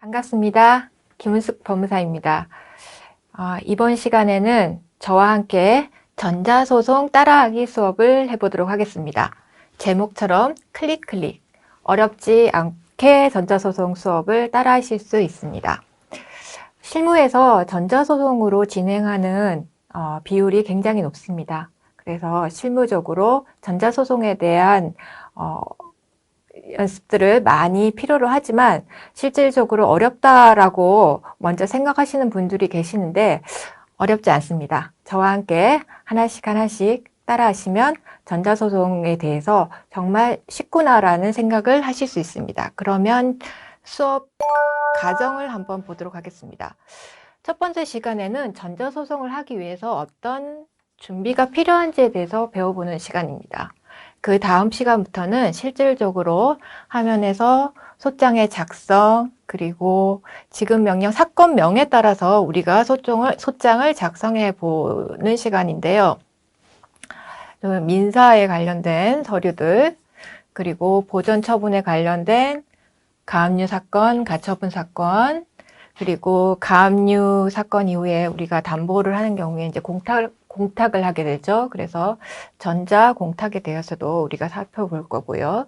반갑습니다. 김은숙 법무사입니다. 이번 시간에는 저와 함께 전자소송 따라하기 수업을 해보도록 하겠습니다. 제목처럼 클릭, 어렵지 않게 전자소송 수업을 따라하실 수 있습니다. 실무에서 전자소송으로 진행하는 비율이 굉장히 높습니다. 그래서 실무적으로 전자소송에 대한 연습들을 많이 필요로 하지만 실질적으로 어렵다라고 먼저 생각하시는 분들이 계시는데 어렵지 않습니다. 저와 함께 하나씩 따라 하시면 전자소송에 대해서 정말 쉽구나라는 생각을 하실 수 있습니다. 그러면 수업 과정을 한번 보도록 하겠습니다. 첫 번째 시간에는 전자소송을 하기 위해서 어떤 준비가 필요한지에 대해서 배워보는 시간입니다. 그 다음 시간부터는 실질적으로 화면에서 소장의 작성, 그리고 지급 명령, 사건명에 따라서 우리가 소장을 작성해 보는 시간인데요. 민사에 관련된 서류들, 그리고 보전 처분에 관련된 가압류 사건, 가처분 사건, 그리고 가압류 사건 이후에 우리가 담보를 하는 경우에 이제 공탁을 하게 되죠. 그래서 전자 공탁에 대해서도 우리가 살펴볼 거고요.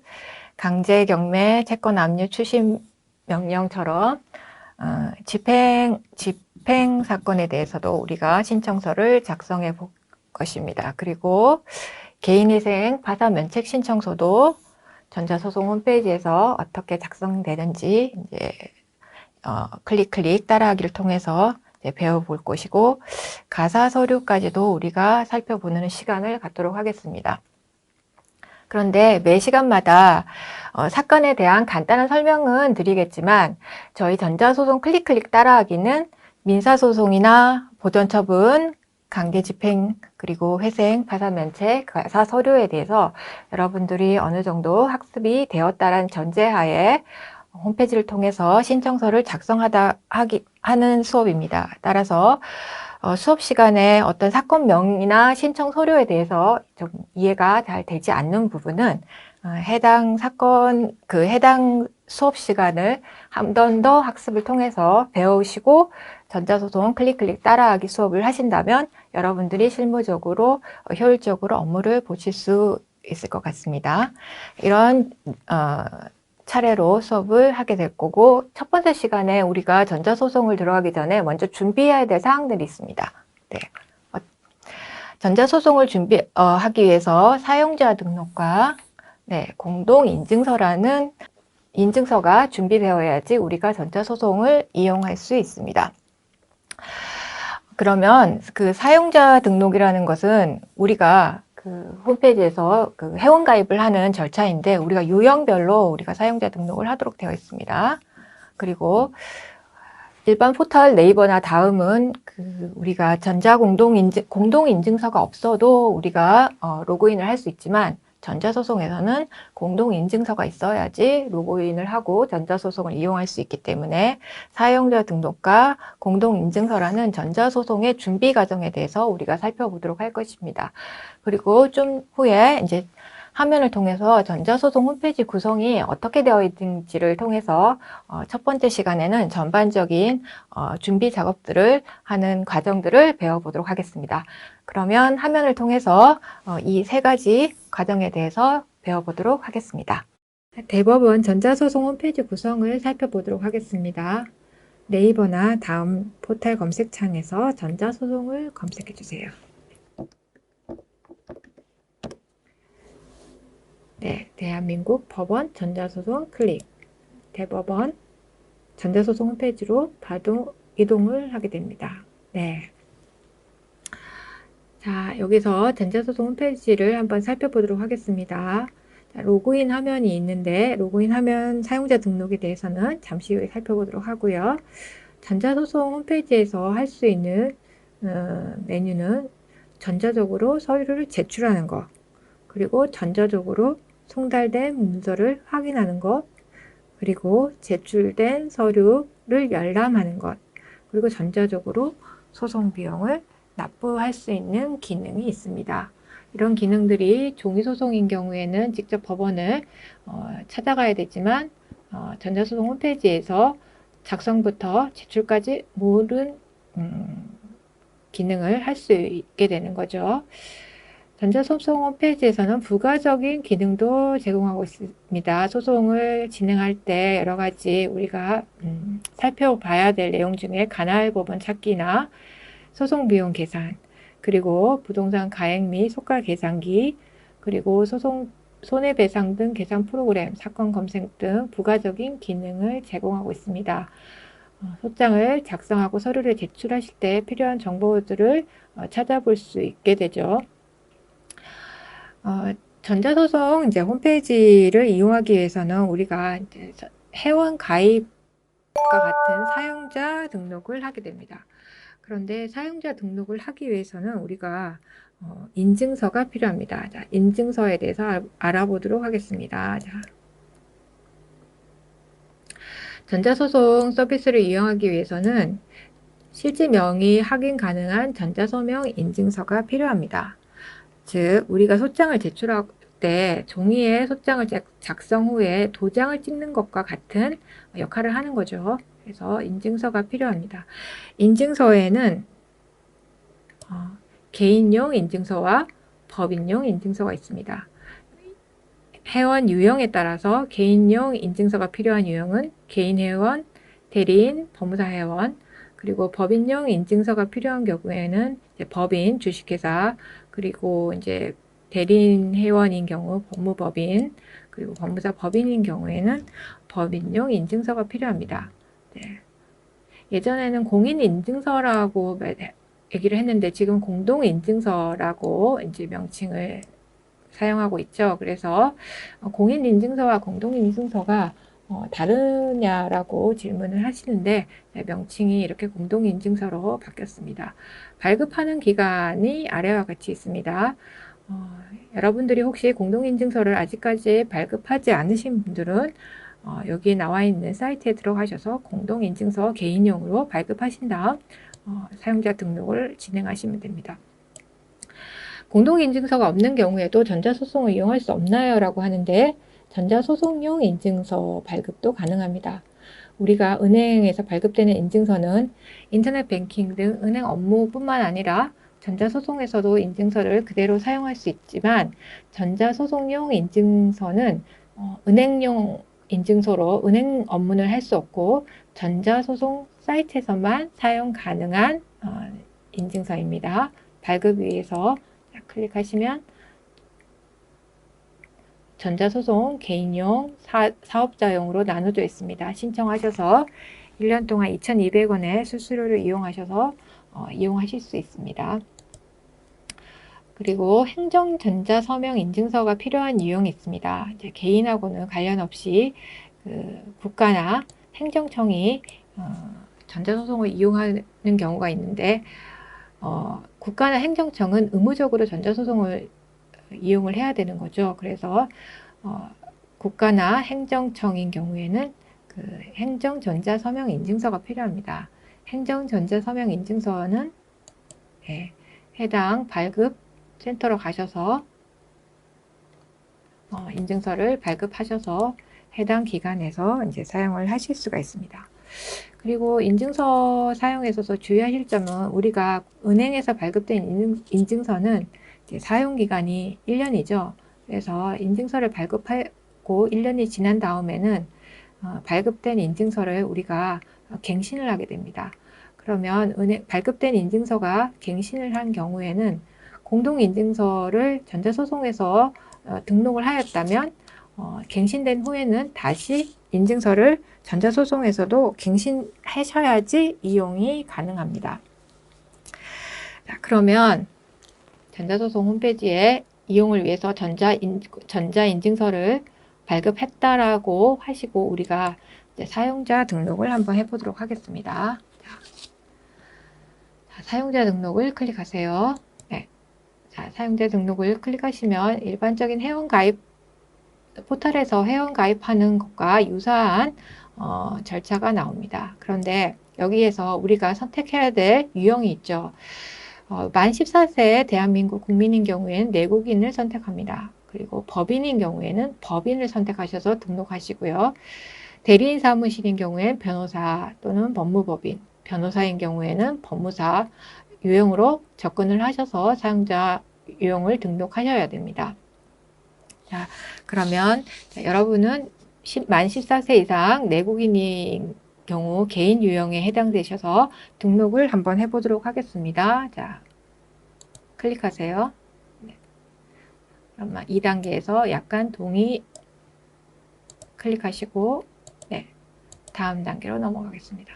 강제 경매, 채권 압류 추심 명령처럼 집행 사건에 대해서도 우리가 신청서를 작성해 볼 것입니다. 그리고 개인위생 파산 면책 신청서도 전자소송 홈페이지에서 어떻게 작성되는지 이제 클릭 따라하기를 통해서 배워볼 것이고 가사 서류까지도 우리가 살펴보는 시간을 갖도록 하겠습니다. 그런데 매 시간마다 사건에 대한 간단한 설명은 드리겠지만 저희 전자소송 클릭 따라하기는 민사소송이나 보전처분, 강제집행, 그리고 회생, 파산면책, 가사 서류에 대해서 여러분들이 어느 정도 학습이 되었다는 전제하에 홈페이지를 통해서 신청서를 하는 수업입니다. 따라서 수업 시간에 어떤 사건명이나 신청 서류에 대해서 좀 이해가 잘 되지 않는 부분은 해당 수업 시간을 한 번 더 학습을 통해서 배우시고 전자소송 클릭 따라하기 수업을 하신다면 여러분들이 실무적으로 효율적으로 업무를 보실 수 있을 것 같습니다. 이런 차례로 수업을 하게 될 거고 첫 번째 시간에 우리가 전자소송을 들어가기 전에 먼저 준비해야 될 사항들이 있습니다. 네. 전자소송을 하기 위해서 사용자 등록과 공동인증서라는 인증서가 준비되어야지 우리가 전자소송을 이용할 수 있습니다. 그러면 그 사용자 등록이라는 것은 우리가 그 홈페이지에서 그 회원가입을 하는 절차인데 우리가 유형별로 우리가 사용자 등록을 하도록 되어 있습니다. 그리고 일반 포털 네이버나 다음은 우리가 공동인증서가 없어도 우리가 로그인을 할 수 있지만 전자소송에서는 공동인증서가 있어야지 로그인을 하고 전자소송을 이용할 수 있기 때문에 사용자 등록과 공동인증서라는 전자소송의 준비 과정에 대해서 우리가 살펴보도록 할 것입니다. 그리고 좀 후에 이제 화면을 통해서 전자소송 홈페이지 구성이 어떻게 되어 있는지를 통해서 첫 번째 시간에는 전반적인 준비 작업들을 하는 과정들을 배워보도록 하겠습니다. 그러면 화면을 통해서 이 세 가지 과정에 대해서 배워보도록 하겠습니다. 대법원 전자소송 홈페이지 구성을 살펴보도록 하겠습니다. 네이버나 다음 포털 검색창에서 전자소송을 검색해 주세요. 네, 대한민국 법원 전자소송 클릭. 대법원 전자소송 홈페이지로 바로 이동을 하게 됩니다. 네. 자, 여기서 전자소송 홈페이지를 한번 살펴보도록 하겠습니다. 자, 로그인 화면이 있는데 로그인 화면 사용자 등록에 대해서는 잠시 후에 살펴보도록 하고요. 전자소송 홈페이지에서 할 수 있는 메뉴는 전자적으로 서류를 제출하는 것, 그리고 전자적으로 송달된 문서를 확인하는 것, 그리고 제출된 서류를 열람하는 것, 그리고 전자적으로 소송 비용을 납부할 수 있는 기능이 있습니다. 이런 기능들이 종이소송인 경우에는 직접 법원을 찾아가야 되지만 전자소송 홈페이지에서 작성부터 제출까지 모든 기능을 할 수 있게 되는 거죠. 전자소송 홈페이지에서는 부가적인 기능도 제공하고 있습니다. 소송을 진행할 때 여러 가지 우리가 살펴봐야 될 내용 중에 가나할 법원 찾기나 소송 비용 계산, 그리고 부동산 가액 및 속가 계산기, 그리고 소송 손해배상 등 계산 프로그램, 사건 검색 등 부가적인 기능을 제공하고 있습니다. 소장을 작성하고 서류를 제출하실 때 필요한 정보들을 찾아볼 수 있게 되죠. 전자소송 이제 홈페이지를 이용하기 위해서는 우리가 이제 회원 가입과 같은 사용자 등록을 하게 됩니다. 그런데 사용자 등록을 하기 위해서는 우리가 인증서가 필요합니다. 자, 인증서에 대해서 알아보도록 하겠습니다. 자, 전자소송 서비스를 이용하기 위해서는 실제 명의 확인 가능한 전자서명 인증서가 필요합니다. 즉, 우리가 소장을 제출할 때 종이에 소장을 작성 후에 도장을 찍는 것과 같은 역할을 하는 거죠. 그래서 인증서가 필요합니다. 인증서에는 개인용 인증서와 법인용 인증서가 있습니다. 회원 유형에 따라서 개인용 인증서가 필요한 유형은 개인 회원, 대리인, 법무사 회원, 그리고 법인용 인증서가 필요한 경우에는 이제 법인, 주식회사, 그리고 이제 대리인 회원인 경우 법무법인, 그리고 법무사 법인인 경우에는 법인용 인증서가 필요합니다. 네. 예전에는 공인인증서라고 얘기를 했는데 지금 공동인증서라고 이제 명칭을 사용하고 있죠. 그래서 공인인증서와 공동인증서가 다르냐라고 질문을 하시는데 명칭이 이렇게 공동인증서로 바뀌었습니다. 발급하는 기간이 아래와 같이 있습니다. 여러분들이 혹시 공동인증서를 아직까지 발급하지 않으신 분들은 여기 나와 있는 사이트에 들어가셔서 공동인증서 개인용으로 발급하신 다음 사용자 등록을 진행하시면 됩니다. 공동인증서가 없는 경우에도 전자소송을 이용할 수 없나요? 라고 하는데 전자소송용 인증서 발급도 가능합니다. 우리가 은행에서 발급되는 인증서는 인터넷 뱅킹 등 은행 업무뿐만 아니라 전자소송에서도 인증서를 그대로 사용할 수 있지만 전자소송용 인증서는 은행용 인증서로 은행 업무를 할 수 없고 전자소송 사이트에서만 사용 가능한 인증서입니다. 발급 위에서 클릭하시면 전자소송 개인용, 사업자용으로 나누어져 있습니다. 신청하셔서 1년 동안 2,200원의 수수료를 이용하셔서 이용하실 수 있습니다. 그리고 행정전자서명 인증서가 필요한 유형이 있습니다. 이제 개인하고는 관련 없이 국가나 행정청이 전자소송을 이용하는 경우가 있는데 국가나 행정청은 의무적으로 전자소송을 이용을 해야 되는 거죠. 그래서 국가나 행정청인 경우에는 행정전자서명 인증서가 필요합니다. 행정전자서명 인증서는 해당 발급 센터로 가셔서 인증서를 발급하셔서 해당 기관에서 이제 사용을 하실 수가 있습니다. 그리고 인증서 사용에 있어서 주의하실 점은 우리가 은행에서 발급된 인증서는 이제 사용기간이 1년이죠. 그래서 인증서를 발급하고 1년이 지난 다음에는 발급된 인증서를 우리가 갱신을 하게 됩니다. 그러면 발급된 인증서가 갱신을 한 경우에는 공동인증서를 전자소송에서 등록을 하였다면 갱신된 후에는 다시 인증서를 전자소송에서도 갱신하셔야지 이용이 가능합니다. 자, 그러면 전자소송 홈페이지에 이용을 위해서 전자인증서를 발급했다라고 하시고 우리가 이제 사용자 등록을 한번 해보도록 하겠습니다. 자, 사용자 등록을 클릭하세요. 네. 자, 사용자 등록을 클릭하시면 일반적인 회원가입 포털에서 회원가입하는 것과 유사한 절차가 나옵니다. 그런데 여기에서 우리가 선택해야 될 유형이 있죠. 만 14세 대한민국 국민인 경우에는 내국인을 선택합니다. 그리고 법인인 경우에는 법인을 선택하셔서 등록하시고요. 대리인 사무실인 경우엔 변호사 또는 법무법인, 변호사인 경우에는 법무사 유형으로 접근을 하셔서 사용자 유형을 등록하셔야 됩니다. 자, 그러면 여러분은 만 14세 이상 내국인인 경우 개인 유형에 해당되셔서 등록을 한번 해보도록 하겠습니다. 자, 클릭하세요. 네. 그러면 2단계에서 약관 동의 클릭하시고 네, 다음 단계로 넘어가겠습니다.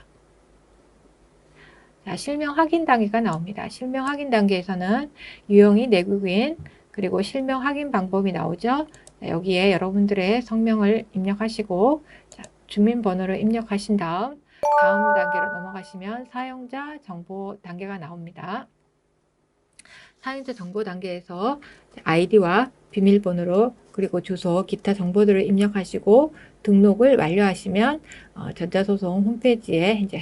자, 실명 확인 단계가 나옵니다. 실명 확인 단계에서는 유형이 내국인 그리고 실명 확인 방법이 나오죠. 자, 여기에 여러분들의 성명을 입력하시고 자, 주민번호를 입력하신 다음 단계로 넘어가시면 사용자 정보 단계가 나옵니다. 사용자 정보 단계에서 아이디와 비밀번호로 그리고 주소, 기타 정보들을 입력하시고 등록을 완료하시면 전자소송 홈페이지에 이제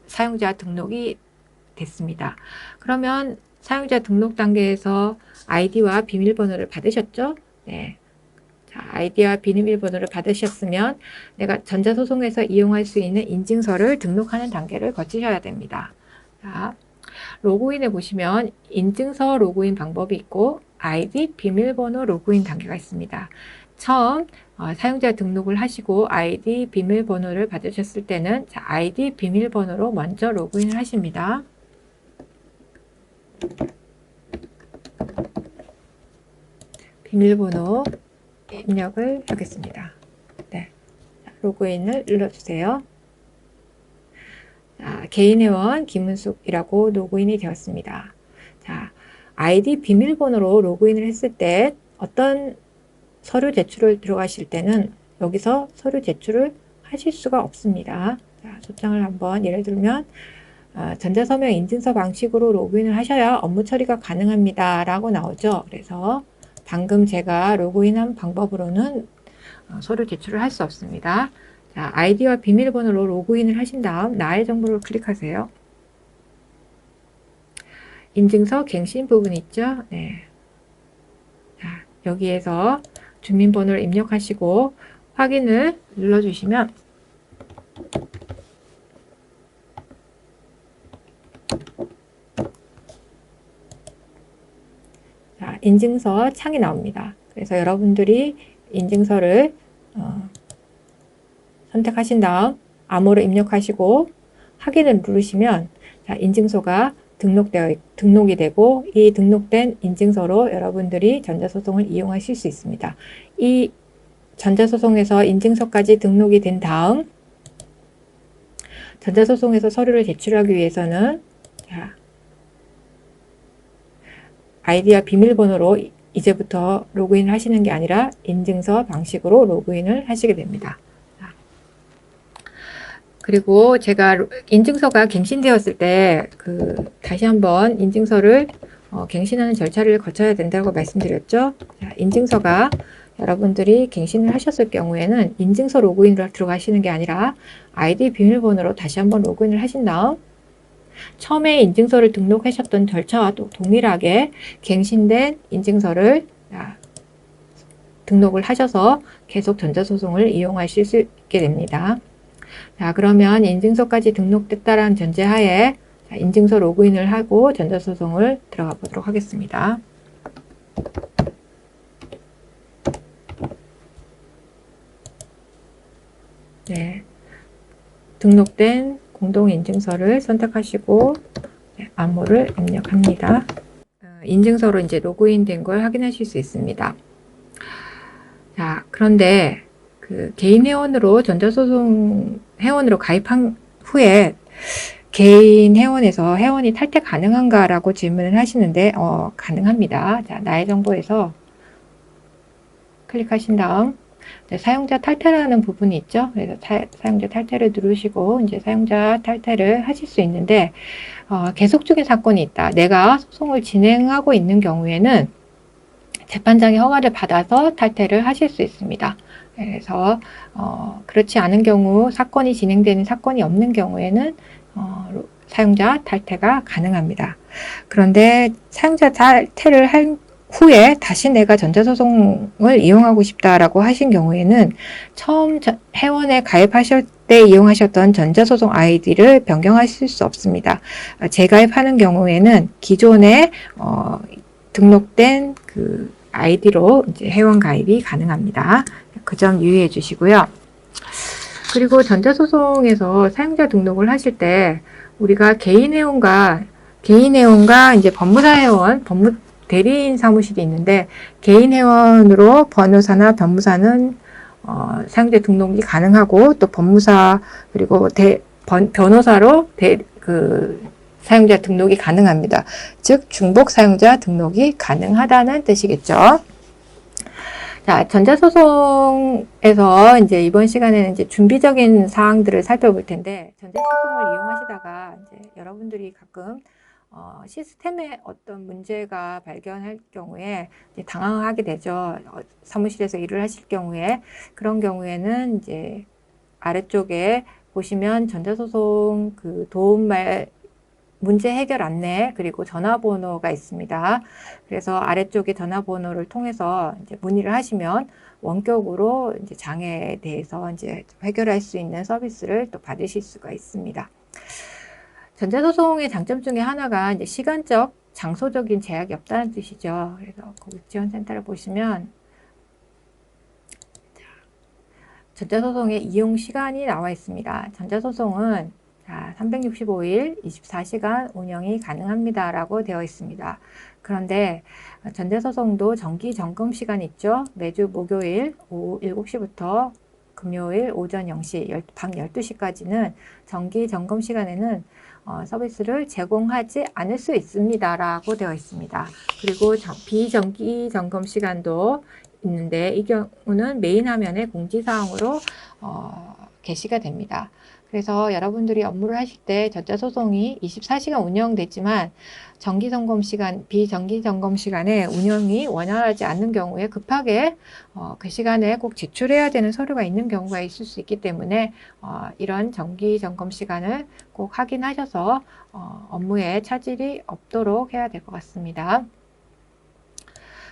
사용자 등록이 됐습니다. 그러면 사용자 등록 단계에서 아이디와 비밀번호를 받으셨죠? 네. 자, 아이디와 비밀번호를 받으셨으면 내가 전자소송에서 이용할 수 있는 인증서를 등록하는 단계를 거치셔야 됩니다. 자, 로그인에 보시면 인증서 로그인 방법이 있고 아이디, 비밀번호 로그인 단계가 있습니다. 처음 사용자 등록을 하시고 아이디, 비밀번호를 받으셨을 때는 자, 아이디, 비밀번호로 먼저 로그인을 하십니다. 비밀번호 입력을 하겠습니다. 네. 로그인을 눌러주세요. 자, 개인회원 김은숙이라고 로그인이 되었습니다. 자, 아이디 비밀번호로 로그인을 했을 때 어떤 서류 제출을 들어가실 때는 여기서 서류 제출을 하실 수가 없습니다. 자, 소장을 한번 예를 들면 전자서명 인증서 방식으로 로그인을 하셔야 업무 처리가 가능합니다 라고 나오죠. 그래서 방금 제가 로그인한 방법으로는 서류 제출을 할 수 없습니다. 자, 아이디와 비밀번호로 로그인을 하신 다음 나의 정보를 클릭하세요. 인증서 갱신 부분 있죠? 네. 자, 여기에서 주민번호를 입력하시고 확인을 눌러주시면 자, 인증서 창이 나옵니다. 그래서 여러분들이 인증서를 선택하신 다음 암호를 입력하시고 확인을 누르시면 자, 인증서가 등록이 되고 이 등록된 인증서로 여러분들이 전자소송을 이용하실 수 있습니다. 이 전자소송에서 인증서까지 등록이 된 다음 전자소송에서 서류를 제출하기 위해서는 자, 아이디와 비밀번호로 이제부터 로그인을 하시는 게 아니라 인증서 방식으로 로그인을 하시게 됩니다. 그리고 제가 인증서가 갱신되었을 때 다시 한번 인증서를 갱신하는 절차를 거쳐야 된다고 말씀드렸죠. 자, 인증서가 여러분들이 갱신을 하셨을 경우에는 인증서 로그인으로 들어가시는 게 아니라 아이디 비밀번호로 다시 한번 로그인을 하신 다음 처음에 인증서를 등록하셨던 절차와 또 동일하게 갱신된 인증서를 등록을 하셔서 계속 전자소송을 이용하실 수 있게 됩니다. 자, 그러면 인증서까지 등록됐다라는 전제하에 인증서 로그인을 하고 전자소송을 들어가 보도록 하겠습니다. 네, 등록된 공동인증서를 선택하시고 암호를 입력합니다. 인증서로 이제 로그인 된 걸 확인하실 수 있습니다. 자, 그런데 개인 회원으로 전자소송 회원으로 가입한 후에 개인 회원에서 회원이 탈퇴 가능한가라고 질문을 하시는데 가능합니다. 자, 나의 정보에서 클릭하신 다음 사용자 탈퇴라는 부분이 있죠. 그래서 사용자 탈퇴를 누르시고 이제 사용자 탈퇴를 하실 수 있는데 계속적인 사건이 있다. 내가 소송을 진행하고 있는 경우에는 재판장의 허가를 받아서 탈퇴를 하실 수 있습니다. 그래서 그렇지 않은 경우 사건이 진행되는 사건이 없는 경우에는 사용자 탈퇴가 가능합니다. 그런데 사용자 탈퇴를 후에 다시 내가 전자소송을 이용하고 싶다라고 하신 경우에는 처음 회원에 가입하실 때 이용하셨던 전자소송 아이디를 변경하실 수 없습니다. 재가입하는 경우에는 기존에 등록된 그 아이디로 이제 회원 가입이 가능합니다. 그 점 유의해 주시고요. 그리고 전자소송에서 사용자 등록을 하실 때 우리가 개인회원과 이제 법무사회원, 대리인 사무실이 있는데 개인회원으로 변호사나 변무사는 사용자 등록이 가능하고 또 법무사 그리고 변호사로 사용자 등록이 가능합니다. 즉 중복 사용자 등록이 가능하다는 뜻이겠죠. 자, 전자소송에서 이제 이번 시간에는 이제 준비적인 사항들을 살펴볼 텐데, 전자소송을 이용하시다가 이제 여러분들이 가끔 시스템에 어떤 문제가 발견할 경우에 이제 당황하게 되죠. 사무실에서 일을 하실 경우에. 그런 경우에는 이제 아래쪽에 보시면 전자소송 그 도움말 문제 해결 안내 그리고 전화번호가 있습니다. 그래서 아래쪽에 전화번호를 통해서 이제 문의를 하시면 원격으로 이제 장애에 대해서 이제 해결할 수 있는 서비스를 또 받으실 수가 있습니다. 전자소송의 장점 중에 하나가 이제 시간적, 장소적인 제약이 없다는 뜻이죠. 그래서 고객지원센터를 보시면 전자소송의 이용 시간이 나와 있습니다. 전자소송은 365일 24시간 운영이 가능합니다 라고 되어 있습니다. 그런데 전자소송도 정기 점검 시간이 있죠. 매주 목요일 오후 7시부터 금요일 오전 0시, 밤 12시까지는 정기 점검 시간에는 서비스를 제공하지 않을 수 있습니다 라고 되어 있습니다. 그리고 비정기 점검 시간도 있는데 이 경우는 메인 화면에 공지사항으로 게시가 됩니다. 그래서 여러분들이 업무를 하실 때 전자소송이 24시간 운영되지만 정기점검 시간, 비정기점검 시간에 운영이 원활하지 않는 경우에 급하게 그 시간에 꼭 제출해야 되는 서류가 있는 경우가 있을 수 있기 때문에 이런 정기점검 시간을 꼭 확인하셔서 업무에 차질이 없도록 해야 될 것 같습니다.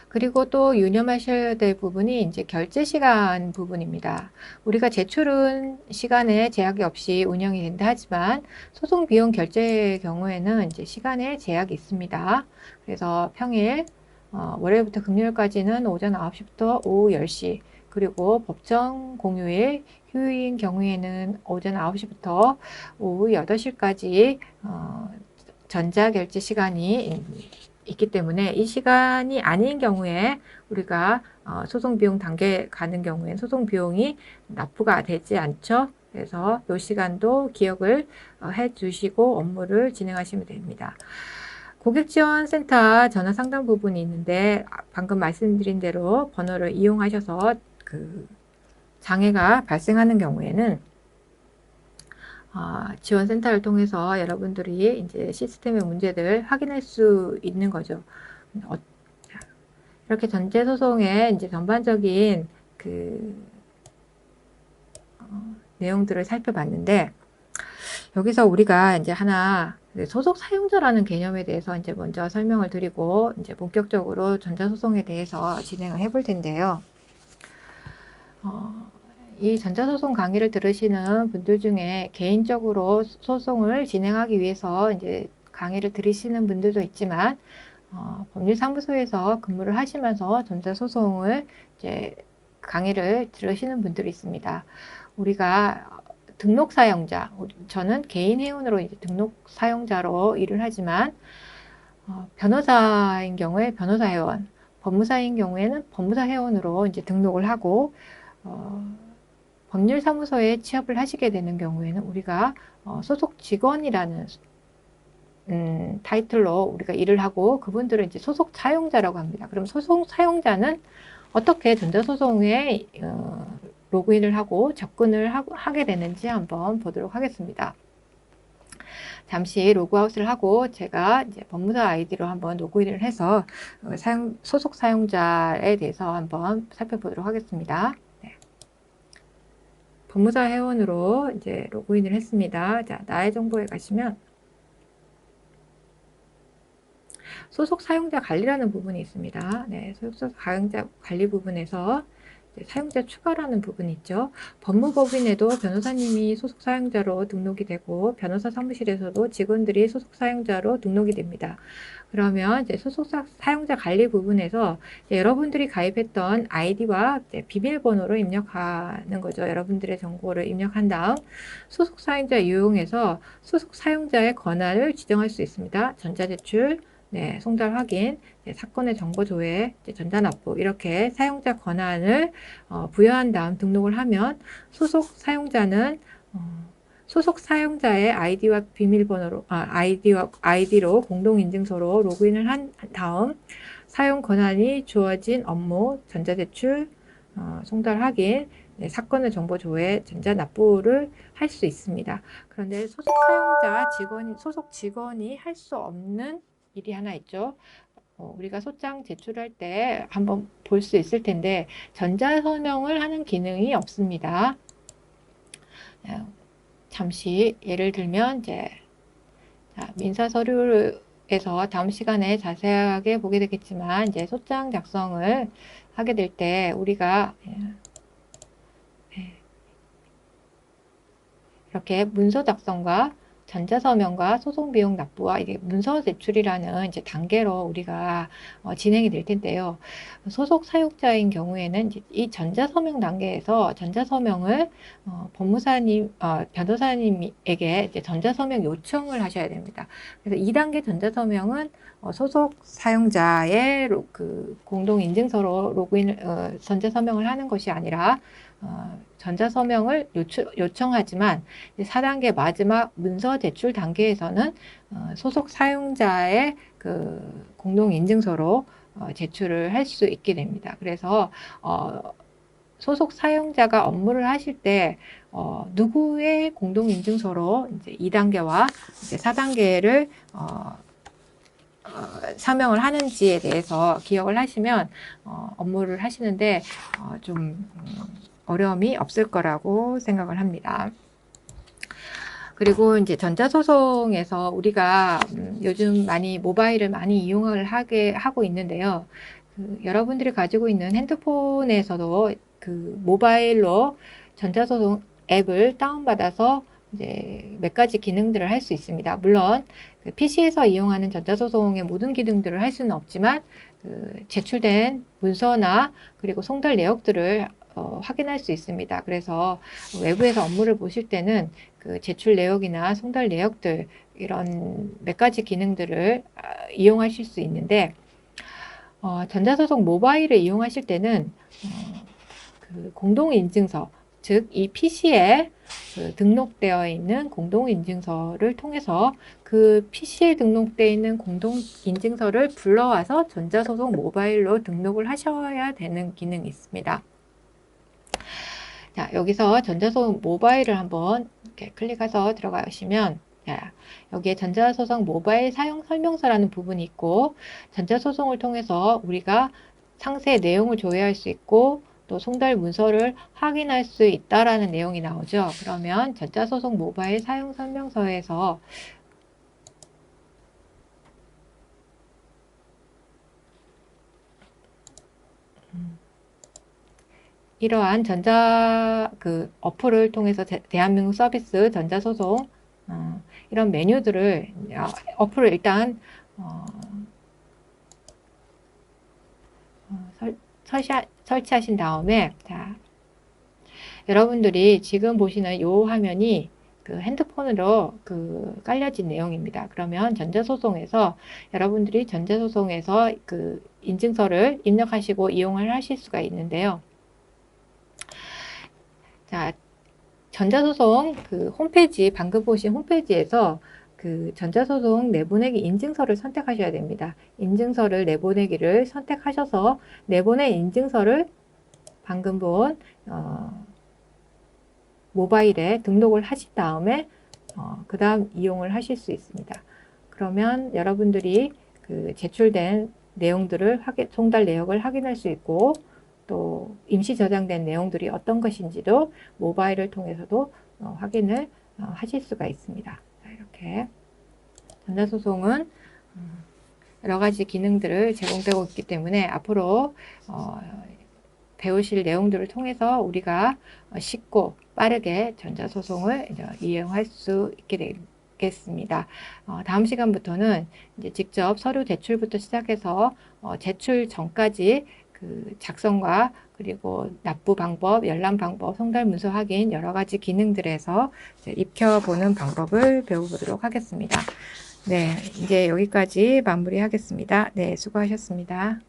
그리고 또 유념하셔야 될 부분이 이제 결제 시간 부분입니다. 우리가 제출은 시간에 제약이 없이 운영이 된다 하지만 소송 비용 결제 경우에는 이제 시간에 제약이 있습니다. 그래서 평일 월요일부터 금요일까지는 오전 9시부터 오후 10시 그리고 법정 공휴일 휴일인 경우에는 오전 9시부터 오후 8시까지 전자결제 시간이 있기 때문에 이 시간이 아닌 경우에 우리가 소송 비용 단계 가는 경우에 소송 비용이 납부가 되지 않죠. 그래서 이 시간도 기억을 해 주시고 업무를 진행하시면 됩니다. 고객지원센터 전화 상담 부분이 있는데 방금 말씀드린 대로 번호를 이용하셔서 그 장애가 발생하는 경우에는 지원센터를 통해서 여러분들이 이제 시스템의 문제들을 확인할 수 있는 거죠. 이렇게 전제소송의 이제 전반적인 그 내용들을 살펴봤는데 여기서 우리가 이제 하나 소속 사용자라는 개념에 대해서 이제 먼저 설명을 드리고 이제 본격적으로 전자소송에 대해서 진행을 해볼 텐데요. 이 전자소송 강의를 들으시는 분들 중에 개인적으로 소송을 진행하기 위해서 이제 강의를 들으시는 분들도 있지만 법률사무소에서 근무를 하시면서 전자소송을 이제 강의를 들으시는 분들이 있습니다. 우리가 등록 사용자, 저는 개인 회원으로 이제 등록 사용자로 일을 하지만 변호사인 경우에 변호사 회원, 법무사인 경우에는 법무사 회원으로 이제 등록을 하고 법률사무소에 취업을 하시게 되는 경우에는 우리가 소속 직원이라는 타이틀로 우리가 일을 하고 그분들은 이제 소속 사용자라고 합니다. 그럼 소속 사용자는 어떻게 전자소송에 로그인을 하고 접근을 하게 되는지 한번 보도록 하겠습니다. 잠시 로그아웃을 하고 제가 이제 법무사 아이디로 한번 로그인을 해서 소속 사용자에 대해서 한번 살펴보도록 하겠습니다. 법무사 회원으로 이제 로그인을 했습니다. 자, 나의 정보에 가시면 소속 사용자 관리라는 부분이 있습니다. 네, 소속 사용자 관리 부분에서 사용자 추가라는 부분이 있죠. 법무법인에도 변호사님이 소속 사용자로 등록이 되고 변호사 사무실에서도 직원들이 소속 사용자로 등록이 됩니다. 그러면 이제 소속 사용자 관리 부분에서 여러분들이 가입했던 아이디와 비밀번호를 입력하는 거죠. 여러분들의 정보를 입력한 다음 소속 사용자 이용해서 소속 사용자의 권한을 지정할 수 있습니다. 전자제출, 네, 송달 확인, 사건의 정보 조회, 전자납부 이렇게 사용자 권한을 부여한 다음 등록을 하면 소속 사용자는 소속 사용자의 아이디와 비밀번호로 아이디로 공동인증서로 로그인을 한 다음 사용 권한이 주어진 업무, 전자제출, 송달 확인, 네, 사건의 정보 조회, 전자납부를 할 수 있습니다. 그런데 소속 사용자 소속 직원이 할 수 없는 일이 하나 있죠. 우리가 소장 제출할 때 한번 볼 수 있을 텐데 전자서명을 하는 기능이 없습니다. 잠시 예를 들면 이제 민사서류에서 다음 시간에 자세하게 보게 되겠지만 이제 소장 작성을 하게 될 때 우리가 이렇게 문서 작성과 전자서명과 소송비용 납부와 이게 문서 제출이라는 이제 단계로 우리가 진행이 될 텐데요. 소속 사용자인 경우에는 이제 이 전자서명 단계에서 전자서명을 변호사님에게 이제 전자서명 요청을 하셔야 됩니다. 그래서 2단계 전자서명은 소속 사용자의 그 공동인증서로 로그인을 전자서명을 하는 것이 아니라 전자서명을 요청하지만 4단계 마지막 문서 제출 단계에서는 소속 사용자의 그 공동인증서로 제출을 할 수 있게 됩니다. 그래서 소속 사용자가 업무를 하실 때 누구의 공동인증서로 이제 2단계와 이제 4단계를 서명을 하는지에 대해서 기억을 하시면 업무를 하시는데 좀 어려움이 없을 거라고 생각을 합니다. 그리고 이제 전자소송에서 우리가 요즘 모바일을 많이 이용을 하고 있는데요. 여러분들이 가지고 있는 핸드폰에서도 그 모바일로 전자소송 앱을 다운받아서 이제 몇 가지 기능들을 할 수 있습니다. 물론 그 PC에서 이용하는 전자소송의 모든 기능들을 할 수는 없지만 제출된 문서나 그리고 송달 내역들을 확인할 수 있습니다. 그래서 외부에서 업무를 보실 때는 그 제출 내역이나 송달 내역들 이런 몇 가지 기능들을 이용하실 수 있는데 전자소송 모바일을 이용하실 때는 그 공동인증서 즉 이 PC에 등록되어 있는 공동인증서를 통해서 그 PC에 등록되어 있는 공동인증서를 불러와서 전자소송 모바일로 등록을 하셔야 되는 기능이 있습니다. 자, 여기서 전자소송 모바일을 한번 이렇게 클릭해서 들어가시면 여기에 전자소송 모바일 사용 설명서라는 부분이 있고 전자소송을 통해서 우리가 상세 내용을 조회할 수 있고 또 송달 문서를 확인할 수 있다라는 내용이 나오죠. 그러면 전자소송 모바일 사용 설명서에서 이러한 어플을 통해서 대한민국 서비스 전자소송 이런 메뉴들을 어플을 일단 설치하신 다음에 여러분들이 지금 보시는 이 화면이 그 핸드폰으로 깔려진 내용입니다. 그러면 전자소송에서 여러분들이 전자소송에서 그 인증서를 입력하시고 이용을 하실 수가 있는데요. 자, 전자소송 홈페이지, 방금 보신 홈페이지에서 그 전자소송 내보내기 인증서를 선택하셔야 됩니다. 인증서를 내보내기를 선택하셔서 내보낸 인증서를 방금 본 모바일에 등록을 하신 다음에 그 다음 이용을 하실 수 있습니다. 그러면 여러분들이 그 제출된 내용들을 송달 내역을 확인할 수 있고 또 임시 저장된 내용들이 어떤 것인지도 모바일을 통해서도 확인을 하실 수가 있습니다. 이렇게 전자소송은 여러 가지 기능들을 제공되고 있기 때문에 앞으로 배우실 내용들을 통해서 우리가 쉽고 빠르게 전자소송을 이용할 수 있게 되겠습니다. 다음 시간부터는 이제 직접 서류 제출부터 시작해서 제출 전까지 그 작성과 그리고 납부 방법, 열람 방법, 송달 문서 확인 여러 가지 기능들에서 익혀보는 방법을 배워보도록 하겠습니다. 네, 이제 여기까지 마무리하겠습니다. 네, 수고하셨습니다.